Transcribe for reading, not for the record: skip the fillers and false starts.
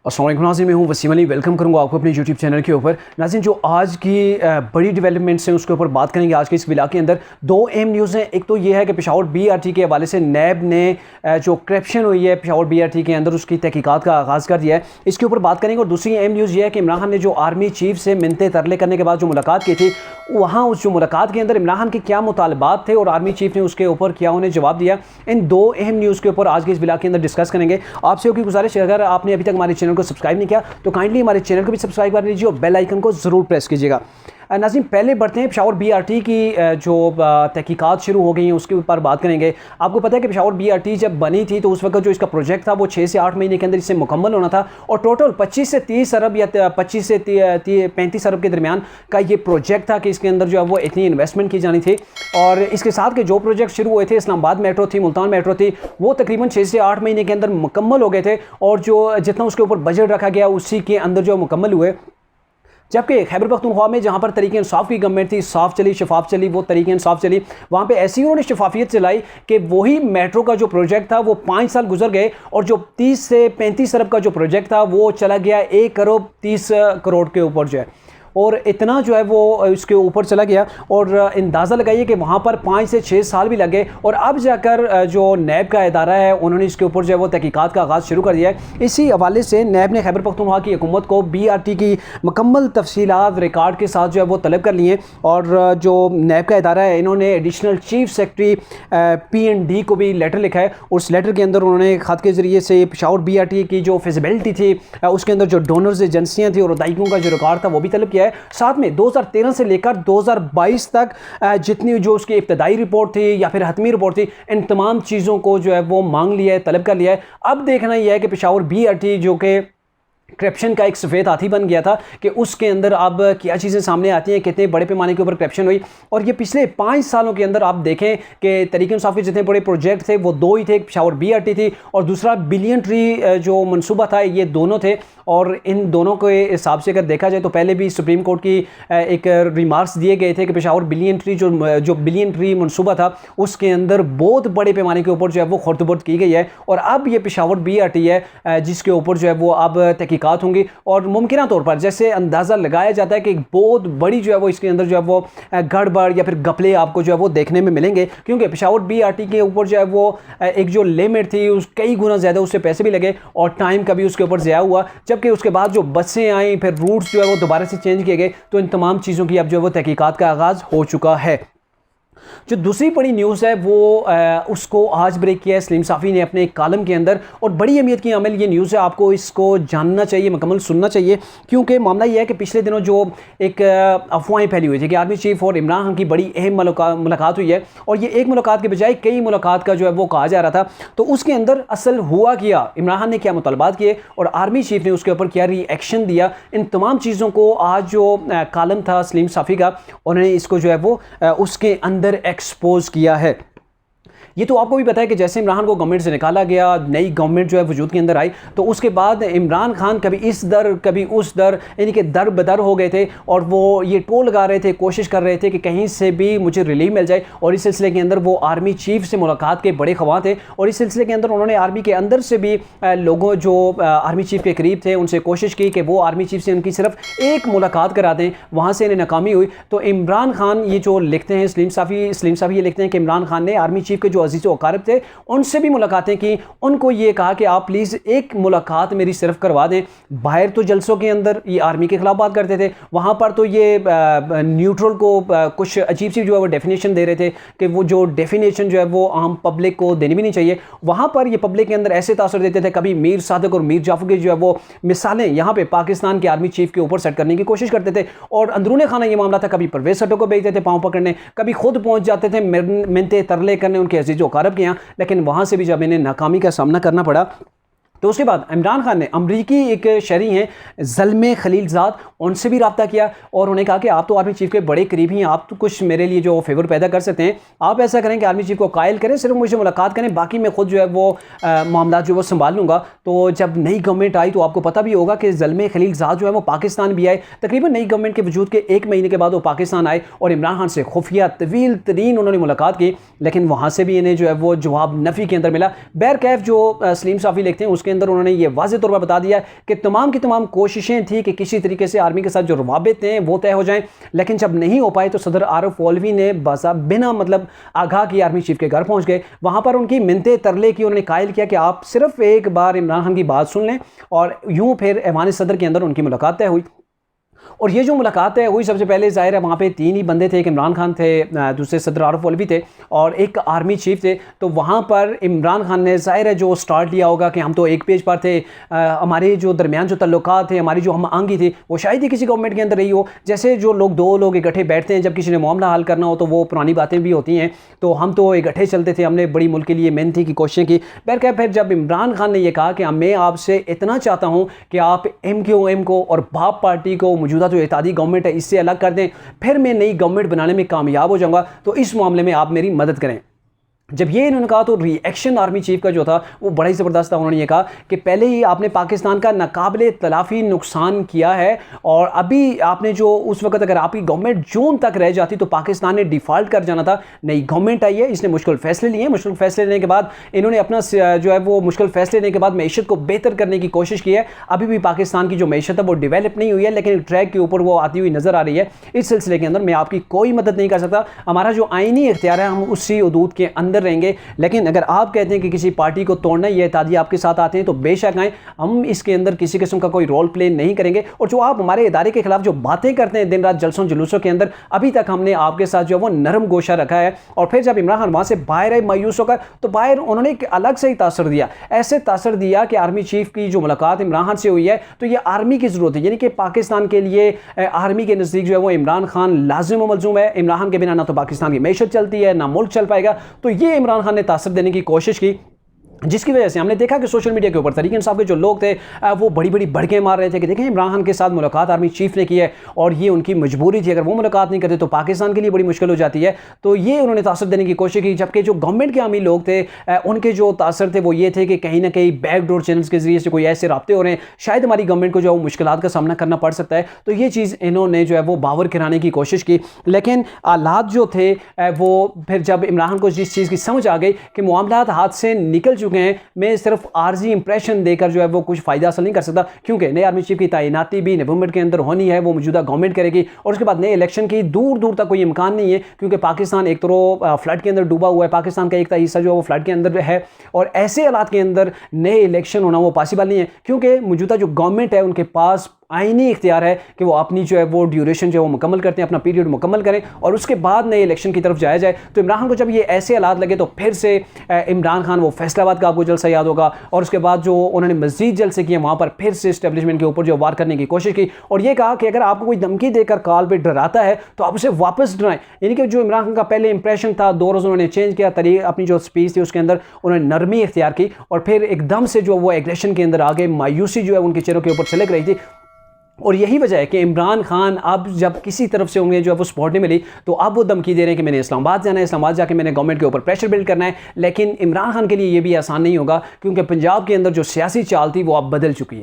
अस्सलाम वालेकुम नाज़रीन, मैं हूँ वसीम अली। वेलकम करूँगा आपको अपने यूट्यूब चैनल के ऊपर। नाज़रीन, जो आज की बड़ी डेवलपमेंट्स हैं उसके ऊपर बात करेंगे आज के इस विला के अंदर। दो अहम न्यूज़ हैं। एक तो ये है कि पेशावर BRT के हवाले से नैब ने जो करप्शन हुई है पेशावर BRT के अंदर उसकी तहकीकात का आगाज़ कर दिया है, इसके ऊपर बात करेंगे। और दूसरी अहम न्यूज़ ये है कि इमरान खान ने जो आर्मी चीफ से मिन्नतें तरले करने के बाद जो मुलाकात की थी, वहाँ उस जो मुलाकात के अंदर इमरान खान के क्या मुतालबात थे और आर्मी चीफ ने उसके ऊपर क्या उन्हें जवाब दिया, इन दो अहम न्यूज़ के ऊपर आज के इस विला के अंदर डिस्कस करेंगे। आपसे होगी गुजारिश, अगर आपने अभी तक हमारे चैनल को सब्सक्राइब नहीं किया तो काइंडली हमारे चैनल को भी सब्सक्राइब कर लीजिए और बेल आइकन को ज़रूर प्रेस कीजिएगा। नाज़रीन, पहले बढ़ते हैं पेशावर BRT की जो तहकीकात शुरू हो गई हैं उसके ऊपर बात करेंगे। आपको पता है कि पेशावर BRT जब बनी थी तो उस वक्त जो इसका प्रोजेक्ट था वो 6 से 8 महीने के अंदर इससे मुकम्मल होना था और टोटल 25 से 30 अरब या 25 से 35 अरब के दरमियान का ये प्रोजेक्ट था कि इसके अंदर जो है वो इतनी इन्वेस्टमेंट की जानी थी। और इसके साथ के जो प्रोजेक्ट शुरू हुए थे, इस्लामाबाद मेट्रो थी, मुल्तान मेट्रो थी, वो तकरीबन 6 से 8 महीने के अंदर मुकम्मल हो गए थे और जो जितना उसके ऊपर बजट रखा गया उसी के अंदर जो मुकम्मल हुए। जबकि खैबर पख्तूनख्वा में जहाँ पर तरीके इंसाफ की गवर्नमेंट थी, साफ चली, शफाफ चली, वो तरीके इंसाफ चली, वहाँ पे ऐसी उन्होंने शफाफियत चलाई कि वही मेट्रो का जो प्रोजेक्ट था वो 5 साल गुजर गए और जो 30 से 35 अरब का जो प्रोजेक्ट था वो चला गया 1 अरब 30 करोड़ के ऊपर जो है, और इतना जो है वो इसके ऊपर चला गया। और अंदाज़ा लगाइए कि वहाँ पर 5 से 6 साल भी लगे और अब जाकर जो नैब का इदारा है उन्होंने इसके ऊपर जो है वो तहकीकात का आगाज़ शुरू कर दिया है। इसी हवाले से नैब ने खैबर पख्तूनख्वा की हुकूमत को BRT की मुकम्मल तफसीलात रिकॉर्ड के साथ जो है वो तलब कर लिए और जो नैब का इदारा है इन्होंने एडिशनल चीफ सेक्रेटरी P&D को भी लेटर लिखा है। उस लेटर के अंदर उन्होंने ख़त के ज़रिए से पेशावर BRT की जो फिजिबिलिटी थी, उसके अंदर जो डोनर्स एजेंसियाँ थी और अदायगियों का जो रिकॉर्ड था वो भी तलब किया है। साथ में 2013 से लेकर 2022 तक जितनी जो उसकी इब्तदाई रिपोर्ट थी या फिर हतमी रिपोर्ट थी, इन तमाम चीज़ों को जो है वो मांग लिया है, तलब कर लिया है। अब देखना यह है कि पेशावर BRT जो कि करप्शन का एक सफ़ेद हाथी बन गया था कि उसके अंदर अब क्या चीज़ें सामने आती हैं, कितने बड़े पैमाने के ऊपर करप्शन हुई। और ये पिछले 5 सालों के अंदर आप देखें कि तरीके इंसाफ के जितने बड़े प्रोजेक्ट थे वो दो ही थे, पेशावर BRT थी और दूसरा बिलियन ट्री जो मनसूबा था, ये दोनों थे। और इन दोनों के हिसाब से अगर देखा जाए तो पहले भी सुप्रीम कोर्ट की एक रिमार्क्स दिए गए थे कि पेशावर बिलियन ट्री जो बिलियन ट्री मनसूबा था उसके अंदर बहुत बड़े पैमाने के ऊपर जो है वो खुर्दबुर्द की गई है। और अब ये पेशावर BRT है जिसके ऊपर जो है वो अब तहकीकात होंगी और मुमकिन तौर पर जैसे अंदाज़ा लगाया जाता है कि एक बहुत बड़ी जो है वो इसके अंदर जो है वो गड़बड़ या फिर गपले आपको जो है वो देखने में मिलेंगे, क्योंकि पेशावर BRT के ऊपर जो है वो एक जो लिमिट थी उस कई गुना ज़्यादा उससे पैसे भी लगे और टाइम का भी उसके ऊपर ज़्यादा हुआ। जबकि उसके बाद जो बसें आई, फिर रूट्स जो है वो दोबारा से चेंज किए गए, तो इन तमाम चीज़ों की अब जो है वो तहकीकात का आगाज़ हो चुका है। जो दूसरी बड़ी न्यूज़ है वो उसको आज ब्रेक किया है सलीम साफ़ी ने अपने एक कॉलम के अंदर, और बड़ी अहमियत की अमल ये न्यूज़ है, आपको इसको जानना चाहिए, मुकम्मल सुनना चाहिए। क्योंकि मामला ये है कि पिछले दिनों जो एक अफवाहें फैली हुई थी कि आर्मी चीफ और इमरान खान की बड़ी अहम मुलाकात हुई है और ये एक मुलाकात के बजाय कई मुलाकात का जो है वो कहा जा रहा था, तो उसके अंदर असल हुआ क्या, इमरान खान ने क्या मुतालबात किए और आर्मी चीफ ने उसके ऊपर क्या रिएक्शन दिया, इन तमाम चीज़ों को आज जो कॉलम था सलीम साफ़ी का उन्होंने इसको जो है वो उसके अंदर एक्सपोज किया है। ये तो आपको भी पता है कि जैसे इमरान खान को गवर्नमेंट से निकाला गया, नई गवर्नमेंट जो है वजूद के अंदर आई, तो उसके बाद इमरान खान कभी इस दर कभी उस दर, यानी कि दर बदर हो गए थे और वो ये टोल लगा रहे थे, कोशिश कर रहे थे कि कहीं से भी मुझे रिलीफ मिल जाए। और इस सिलसिले के अंदर वो आर्मी चीफ से मुलाकात के बड़े ख्वाह थे और इस सिलसिले के अंदर उन्होंने आर्मी के अंदर से भी लोगों जो आर्मी चीफ के करीब थे उनसे कोशिश की कि वो आर्मी चीफ से उनकी सिर्फ एक मुलाकात करा दें, वहाँ से इन्हें नाकामी हुई। तो इमरान खान ये जो लिखते हैं सलीम साफ़ी ये लिखते हैं कि इमरान खान ने आर्मी चीफ के जो अजीज़ व अकारिब थे उनसे भी मुलाकातें की, उनको ये कहा कि आप प्लीज़ एक मुलाकात मेरी सिर्फ करवा दें। बाहर तो जलसों के अंदर ये आर्मी के खिलाफ बात करते थे, वहाँ पर तो ये न्यूट्रल को कुछ अजीब सी जो है वो डेफिनेशन दे रहे थे कि वो जो डेफिनेशन जो है वो आम पब्लिक को देनी भी नहीं चाहिए। वहाँ पर ये पब्लिक के अंदर ऐसे तासर देते थे, कभी मीर सादिक और मीर जाफर की जो है वो मिसालें यहाँ पे पाकिस्तान के आर्मी चीफ के ऊपर सेट करने की कोशिश करते थे और अंदरूनी खाना ये मामला था, कभी परवेज सटो को भेजते थे पाँव पकड़ने, कभी खुद पहुँच जाते थे मिन्नतें तरले करने उनके अजीज़ व अकारिब के यहाँ, लेकिन वहाँ से भी जब इन्हें नाकामी का सामना करना पड़ा तो उसके बाद इमरान खान ने अमरीकी एक शहरी हैं ज़ल्मे खलीलज़ाद, उनसे भी रब्ता किया और उन्हें कहा कि आप तो आर्मी चीफ के बड़े करीबी हैं, आप तो कुछ मेरे लिए जो फेवर पैदा कर सकते हैं, आप ऐसा करें कि आर्मी चीफ को कायल करें, सिर्फ मुझे मुलाकात करें, बाकी मैं खुद जो है वो मामला जो वो संभाल लूँगा। तो जब नई गवर्नमेंट आई तो आपको पता भी होगा कि ज़ल्मे खलीलज़ाद जो है वो पाकिस्तान भी आए, तकरीबन नई गवर्नमेंट के वजूद के 1 महीने के बाद वो पाकिस्तान आए और इमरान खान से खुफिया तवील तरीन उन्होंने मुलाकात की, लेकिन वहाँ से भी इन्हें जो है वो जवाब नफ़ी के अंदर मिला। बैरकैफ जो सलीम साफ़ी लिखते हैं उसके के अंदर उन्होंने ये वाज़े तौर पर बता दिया कि तमाम की तमाम कोशिशें थी कि किसी तरीके से आर्मी के साथ जो रवाबित हैं वो तय हो जाएं, लेकिन जब नहीं हो पाए तो सदर आरिफ अलवी ने बिना मतलब आगाह की आर्मी चीफ के घर पहुंच गए। वहां पर उनकी मिन्नतें तरले की, उन्होंने कायल किया कि आप सिर्फ एक बार इमरान खान की बात सुन लें, और यूं फिर ऐवान सदर के अंदर उनकी मुलाकात तय हुई। और ये जो मुलाकात है हुई, सबसे पहले ज़ाहिर है वहाँ पे 3 ही बंदे थे, एक इमरान खान थे, दूसरे सदर आरिफ अलवी थे और एक आर्मी चीफ थे। तो वहाँ पर इमरान खान ने ज़ाहिर है जो स्टार्ट लिया होगा कि हम तो एक पेज पर थे, हमारे जो दरमियान जो तल्लुकात थे, हमारी जो हम आंगी थी वो शायद ही किसी गवर्नमेंट के अंदर रही हो। जैसे जो लोग 2 लोग इकट्ठे बैठते हैं जब किसी ने मामला हल करना हो तो वो पुरानी बातें भी होती हैं, तो हम तो इकट्ठे चलते थे, हमने बड़ी मुल्क के लिए मेहनती की कोशिशें की। बहरकैफ फिर जब इमरान खान ने यह कहा कि मैं आपसे इतना चाहता हूँ कि आप MQM को और बाप पार्टी को, मौजूदा जो इत्तेहादी गवर्नमेंट है, इससे अलग कर दें, फिर मैं नई गवर्नमेंट बनाने में कामयाब हो जाऊंगा, तो इस मामले में आप मेरी मदद करें। जब ये इन्होंने कहा तो रिएक्शन आर्मी चीफ का जो था वो बड़ा ही ज़बरदस्त था। उन्होंने ये कहा कि पहले ही आपने पाकिस्तान का नाकाबिले तलाफ़ी नुकसान किया है, और अभी आपने जो उस वक्त अगर आपकी गवर्नमेंट जून तक रह जाती तो पाकिस्तान ने डिफ़ॉल्ट कर जाना था। नई गवर्नमेंट आई है, इसने मुश्किल फ़ैसले लिए हैं, मुश्किल फ़ैसले लेने के बाद इन्होंने अपना जो है वो मुश्किल फ़ैसले लेने के बाद मैशत को बेहतर करने की कोशिश की है। अभी भी पाकिस्तान की जो मैशत है वो डेवलप नहीं हुई है, लेकिन ट्रैक के ऊपर वो आती हुई नज़र आ रही है। इस सिलसिले के अंदर मैं आपकी कोई मदद नहीं कर सकता, हमारा जो आइनी इख्तियार है हम उसी हदूद के अंदर रहेंगे। लेकिन अगर आप कहते हैं कि किसी पार्टी को तोड़ना, ये इत्तेहादी आपके साथ आते हैं तो बेशक आएँ, हम इसके अंदर किसी किस्म का कोई रोल प्ले नहीं करेंगे। और जो आप हमारे इदारे के खिलाफ जो बातें करते हैं दिन रात जलसों जुलूसों के अंदर, अभी तक हमने आपके साथ जो है वो नरम गोशा रखा है। और फिर जब इमरान खान वहाँ से बाहर आए मायूस होकर, तो बाहर उन्होंने एक अलग से ही तासर दिया, ऐसे तासर दिया कि आर्मी चीफ की जो मुलाकात इमरान खान से हुई है तो ये आर्मी की ज़रूरत है, यानी कि पाकिस्तान के लिए आर्मी के नज़दीक जो है वो इमरान खान लाजिम व मलजूम है। इमरान खान के बिना ना तो पाकिस्तान की मैशत चलती है, ना मुल्क चल पाएगा। तो ये इमरान खान ने तासर देने की कोशिश की, जिसकी वजह से हमने देखा कि सोशल मीडिया के ऊपर तरीके इंसाफ के जो लोग थे वो बड़ी बड़ी भड़के मार रहे थे कि देखें इमरान खान के साथ मुलाकात आर्मी चीफ ने की है और ये उनकी मजबूरी थी, अगर वो मुलाकात नहीं करते तो पाकिस्तान के लिए बड़ी मुश्किल हो जाती है। तो ये उन्होंने तासर देने की कोशिश की, जबकि जो गवर्नमेंट के आमी लोग थे उनके जो तासर थे वो ये थे कि कहीं ना कहीं बैकडोर चैनल्स के जरिए से कोई ऐसे राब्ते हो रहे हैं, शायद हमारी गवर्नमेंट को जो है मुश्किलात का सामना करना पड़ सकता है। तो ये चीज़ इन्होंने जो है वो बावर कराने की कोशिश की, लेकिन हालात जो थे वो फिर जब इमरान खान को जिस चीज़ की समझ आ गई कि मामलात हाथ से निकल चुके हैं, मैं सिर्फ आर्जी इंप्रेशन देकर जो है वो कुछ फ़ायदा हासिल नहीं कर सकता, क्योंकि नए आर्मी चीफ की तैनाती भी नवंबर के अंदर होनी है, वो मौजूदा गवर्नमेंट करेगी, और उसके बाद नए इलेक्शन की दूर दूर तक कोई इम्कान नहीं है, क्योंकि पाकिस्तान एक तो फ्लड के अंदर डूबा हुआ है, पाकिस्तान का एक हिस्सा जो है वो फ्लड के अंदर है, और ऐसे हालात के अंदर नए इलेक्शन होना वो पॉसिबल नहीं है, क्योंकि मौजूदा जो गवर्नमेंट है उनके पास आईनी इख्तियार है कि वो अपनी जो है वो ड्यूरेशन जो है वो मुकम्मल करते हैं, अपना पीरियड मुकम्मल करें और उसके बाद नए इलेक्शन की तरफ जाया जाए। तो इमरान खान को जब ये ऐसे हालात लगे तो फिर से इमरान खान वो फैसलाबाद का आपको जलसा याद होगा, और उसके बाद जो उन्होंने मज़ीद जलसे किए वहाँ पर फिर से इस्टेब्लिशमेंट के ऊपर जो वार करने की कोशिश की, और ये कहा कि अगर आपको कोई धमकी देकर कॉल पर डराता है तो आप उसे वापस डराएं। यानी कि जो इमरान खान का पहले इंप्रेशन था 2 रोज़ उन्होंने चेंज किया, तरीके अपनी जो स्पीच थी उसके अंदर उन्होंने नरमी इख्तियार की, और फिर एकदम से जो वो एग्रेशन के अंदर आ गए, मायूसी जो है उनके चेहरों के ऊपर छलक रही थी। और यही वजह है कि इमरान खान अब जब किसी तरफ से उन्हें जो है वो सपोर्ट नहीं मिली तो अब वो धमकी दे रहे हैं कि मैंने इस्लामाबाद जाना है, इस्लामाबाद जाके मैंने गवर्नमेंट के ऊपर प्रेशर बिल्ड करना है। लेकिन इमरान खान के लिए ये भी आसान नहीं होगा, क्योंकि पंजाब के अंदर जो सियासी चाल थी वो अब बदल चुकी है।